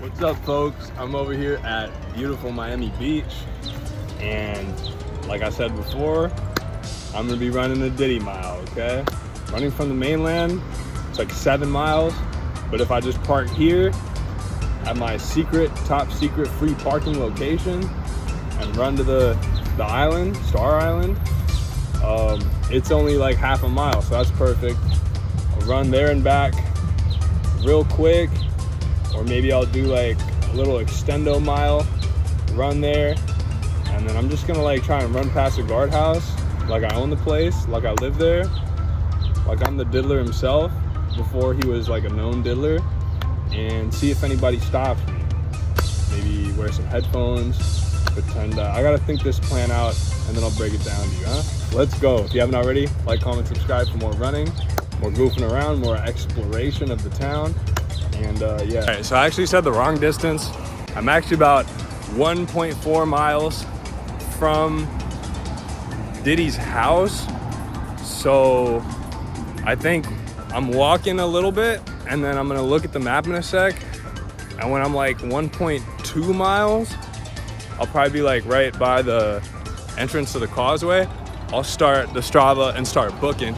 What's up, folks? I'm over here at beautiful Miami Beach, and like I said before, I'm gonna be running the Diddy mile, okay? Running from the mainland, it's like 7 miles, but if I just park here at my top secret free parking location and run to the island, Star Island, it's only like half a mile, so that's perfect. I'll run there and back real quick, or maybe I'll do like a little extendo mile, run there, and then I'm just gonna like try and run past the guardhouse like I own the place, like I live there, like I'm the diddler himself before he was like a known diddler, and see if anybody stops me. Maybe wear some headphones, pretend I gotta think this plan out, and then I'll break it down to you, huh? Let's go. If you haven't already, like, comment, subscribe for more running, more goofing around, more exploration of the town. And yeah. All right, so I actually said the wrong distance. I'm actually about 1.4 miles from Diddy's house. So I think I'm walking a little bit, and then I'm gonna look at the map in a sec. And when I'm like 1.2 miles, I'll probably be like right by the entrance to the causeway. I'll start the Strava and start booking,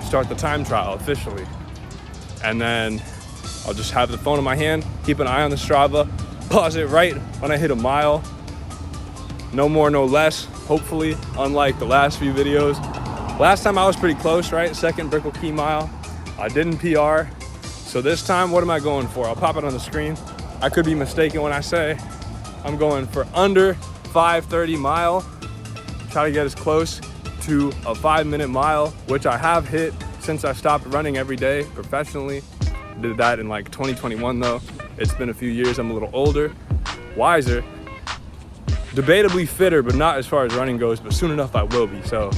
start the time trial officially. And then I'll just have the phone in my hand, keep an eye on the Strava, pause it right when I hit a mile. No more, no less, hopefully, unlike the last few videos. Last time I was pretty close, right? Second Brickell Key mile. I didn't PR. So this time, what am I going for? I'll pop it on the screen. I could be mistaken when I say I'm going for under 5:30 mile. Try to get as close to a 5-minute mile, which I have hit since I stopped running every day professionally. Did that in like 2021 though. It's been a few years, I'm a little older, wiser, debatably fitter, but not as far as running goes, but soon enough I will be. So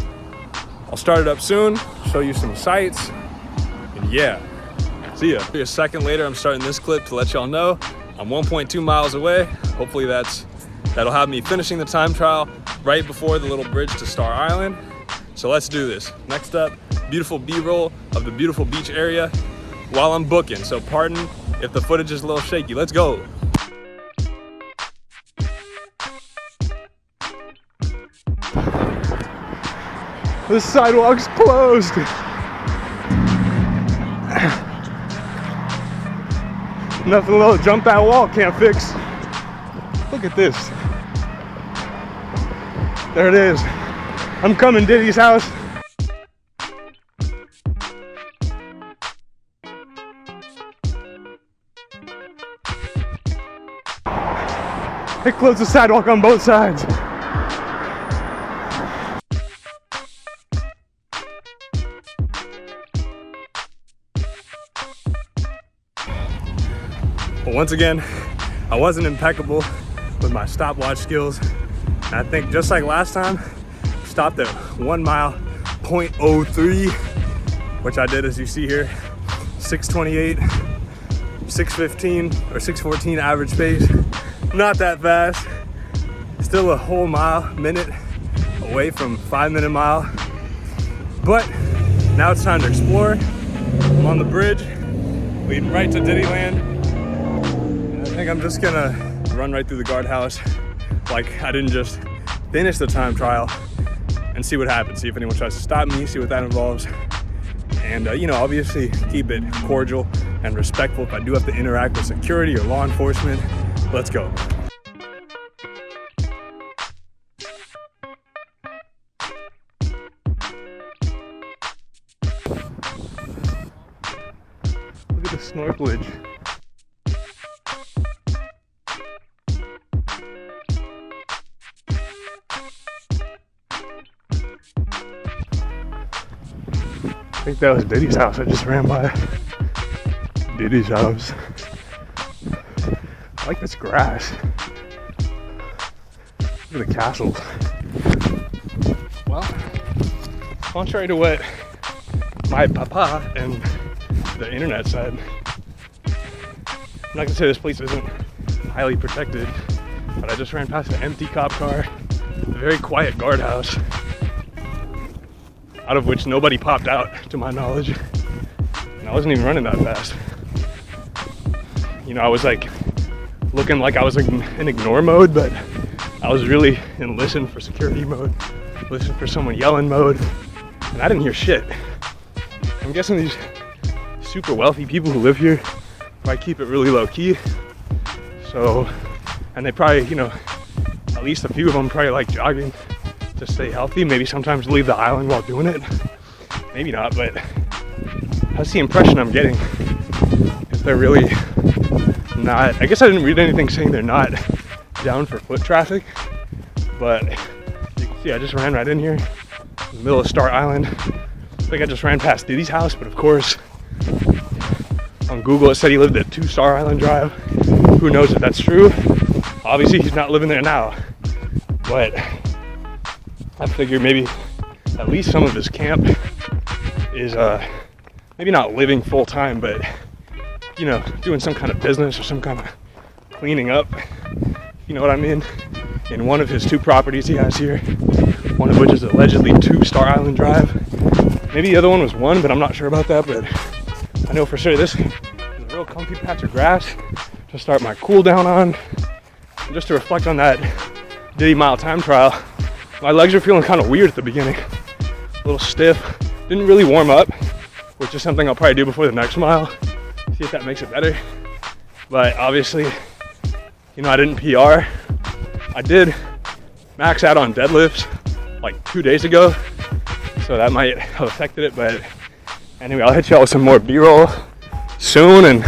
I'll start it up soon, show you some sights, and yeah, see ya. A second later, I'm starting this clip to let y'all know I'm 1.2 miles away. Hopefully that'll have me finishing the time trial right before the little bridge to Star Island. So let's do this. Next up, beautiful B-roll of the beautiful beach area while I'm booking. So pardon if the footage is a little shaky. Let's go. The sidewalk's closed. Nothing a little jump that wall can't fix. Look at this. There it is. I'm coming, Diddy's house. They closed the sidewalk on both sides. But once again, I wasn't impeccable with my stopwatch skills. And I think just like last time, stopped at 1 mile, 0.03, which I did as you see here, 6:28, 6:15 or 6:14 average pace. Not that fast. Still a whole minute away from 5-minute mile. But now it's time to explore. I'm on the bridge, leading right to Diddy land. And I think I'm just gonna run right through the guardhouse like I didn't just finish the time trial, and see what happens. See if anyone tries to stop me, see what that involves. And you know, obviously keep it cordial and respectful if I do have to interact with security or law enforcement. Let's go. Look at the snorkelage. I think that was Diddy's house. I just ran by Diddy's house. I like this grass. Look at the castles. Well, contrary to what my papa and the internet said, I'm not gonna say this place isn't highly protected, but I just ran past an empty cop car, a very quiet guardhouse, out of which nobody popped out to my knowledge. And I wasn't even running that fast. You know, I was like looking like I was in ignore mode, but I was really in listen for security mode, listen for someone yelling mode, and I didn't hear shit. I'm guessing these super wealthy people who live here probably keep it really low key. So, and they probably, you know, at least a few of them probably like jogging to stay healthy. Maybe sometimes leave the island while doing it. Maybe not, but that's the impression I'm getting. If they're really not, I guess I didn't read anything saying they're not down for foot traffic, but you can see I just ran right in here in the middle of Star Island. I think I just ran past Diddy's house, but of course on Google it said he lived at 2 Star Island Drive. Who knows if that's true? Obviously he's not living there now, but I figure maybe at least some of his camp is maybe not living full time, but you know, doing some kind of business or some kind of cleaning up, you know what I mean? In one of his 2 properties he has here, one of which is allegedly 2 Star Island Drive. Maybe the other one was 1, but I'm not sure about that, but I know for sure this is a real comfy patch of grass to start my cool down on. And just to reflect on that Diddy mile time trial, my legs are feeling kind of weird at the beginning, a little stiff. Didn't really warm up, which is something I'll probably do before the next mile, see if that makes it better. But obviously, you know, I didn't PR. I did max out on deadlifts like 2 days ago, so that might have affected it. But anyway, I'll hit y'all with some more B-roll soon and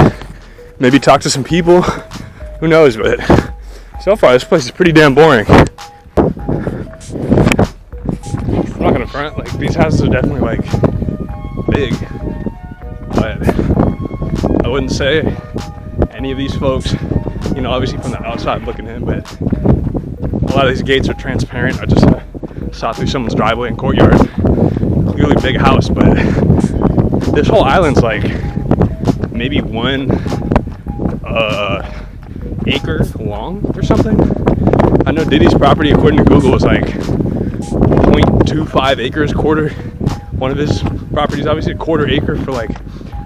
maybe talk to some people. Who knows, but so far this place is pretty damn boring. I'm not gonna front, like these houses are definitely like big, but I wouldn't say any of these folks, you know, obviously from the outside looking in, but a lot of these gates are transparent. I just saw through someone's driveway and courtyard. Clearly big house, but this whole island's like maybe 1 acre long or something. I know Diddy's property, according to Google, is like 0.25 acres, quarter. One of his properties, obviously a quarter acre for like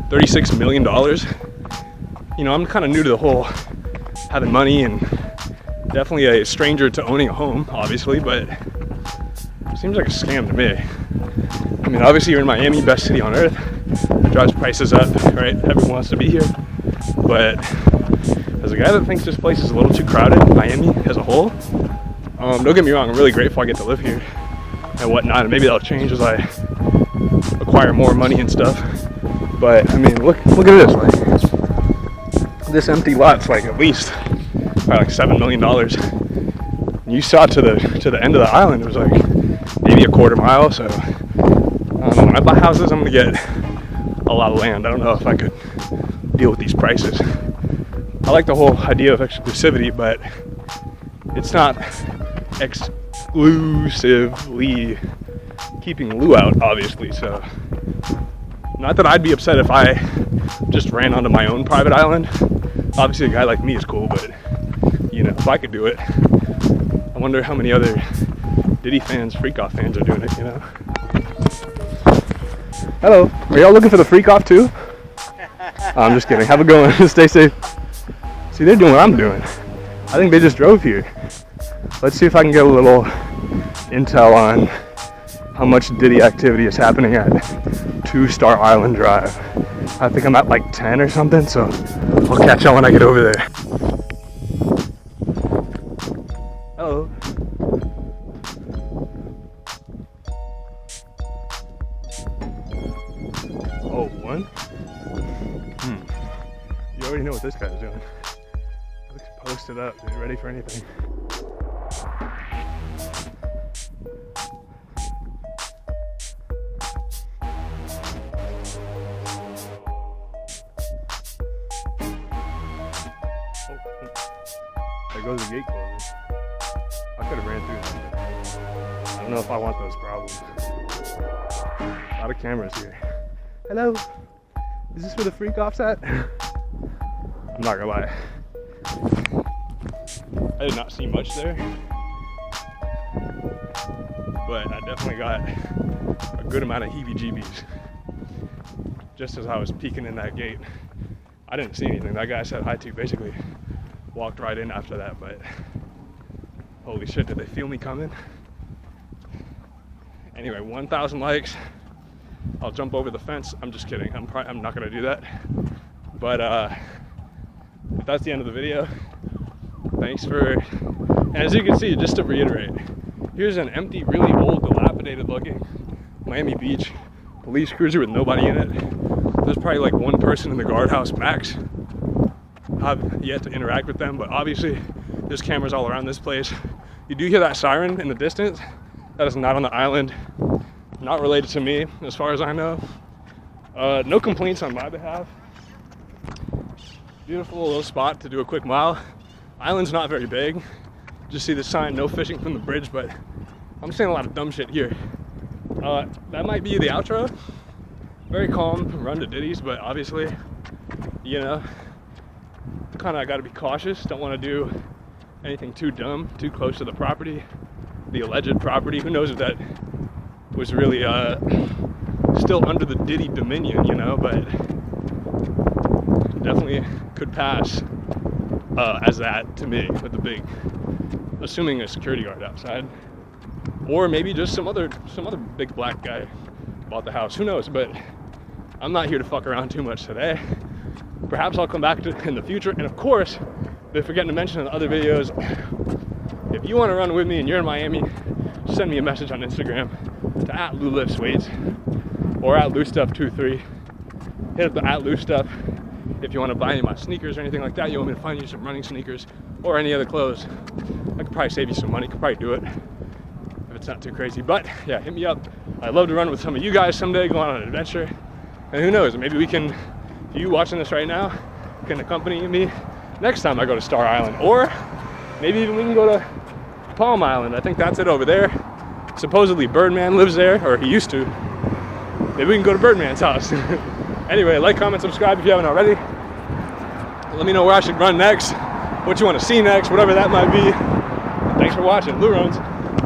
$36 million. You know, I'm kind of new to the whole having money and definitely a stranger to owning a home, obviously, but it seems like a scam to me. I mean, obviously you're in Miami, best city on earth. It drives prices up, right? Everyone wants to be here. But as a guy that thinks this place is a little too crowded, Miami as a whole, don't get me wrong, I'm really grateful I get to live here and whatnot, and maybe that'll change as I acquire more money and stuff. But I mean, look at this, like this empty lot's like at least probably like $7 million. And you saw to the end of the island, it was like maybe a quarter mile. So I don't know, when I buy houses, I'm gonna get a lot of land. I don't know if I could deal with these prices. I like the whole idea of exclusivity, but it's not exclusively keeping Lou out, obviously. So not that I'd be upset if I just ran onto my own private island. Obviously a guy like me is cool, but you know, if I could do it, I wonder how many other Diddy fans, Freak Off fans are doing it, you know? Hello, are y'all looking for the Freak Off too? Oh, I'm just kidding, have a good one, stay safe. See, they're doing what I'm doing. I think they just drove here. Let's see if I can get a little intel on how much Diddy activity is happening at 2 Star Island Drive. I think I'm at like 10 or something, so I'll catch y'all when I get over there. Hello. Oh, 1? You already know what this guy's doing. Looks posted up, dude, ready for anything. There goes the gate closing. I could have ran through that. I don't know if I want those problems. A lot of cameras here. Hello? Is this where the Freak Off's at? I'm not gonna lie. I did not see much there. But I definitely got a good amount of heebie-jeebies. Just as I was peeking in that gate. I didn't see anything. That guy I said hi to basically walked right in after that, but holy shit, did they feel me coming? Anyway, 1,000 likes. I'll jump over the fence. I'm just kidding. I'm not gonna do that. But if that's the end of the video, thanks for, and as you can see, just to reiterate, here's an empty, really old, dilapidated looking Miami Beach police cruiser with nobody in it. There's probably like one person in the guardhouse max. I've yet to interact with them, but obviously there's cameras all around this place. You do hear that siren in the distance. That is not on the island, not related to me as far as I know. No complaints on my behalf. Beautiful little spot to do a quick mile. Island's not very big. Just see the sign, no fishing from the bridge, but I'm saying a lot of dumb shit here. That might be the outro. Very calm run to Diddy's, but obviously, you know, kind of got to be cautious. Don't want to do anything too dumb, too close to the property, the alleged property. Who knows if that was really still under the Diddy dominion, you know, but definitely could pass as that to me with the big, assuming a security guard outside, or maybe just some other big black guy bought the house. Who knows? But I'm not here to fuck around too much today. Perhaps I'll come back to it in the future. And of course, been forgetting to mention in the other videos, if you want to run with me and you're in Miami, send me a message on Instagram to @LuLiftsWeights or @LuStuff23. Hit up the @LuStuff if you want to buy any of my sneakers or anything like that. You want me to find you some running sneakers or any other clothes, I could probably save you some money. Could probably do it if it's not too crazy. But yeah, hit me up. I'd love to run with some of you guys someday, go on an adventure. And who knows, maybe we can, you watching this right now, can accompany me next time I go to Star Island. Or maybe even we can go to Palm Island. I think that's it over there. Supposedly Birdman lives there, or he used to. Maybe we can go to Birdman's house. Anyway, like, comment, subscribe if you haven't already. Let me know where I should run next, what you want to see next, whatever that might be. Thanks for watching. Luruns.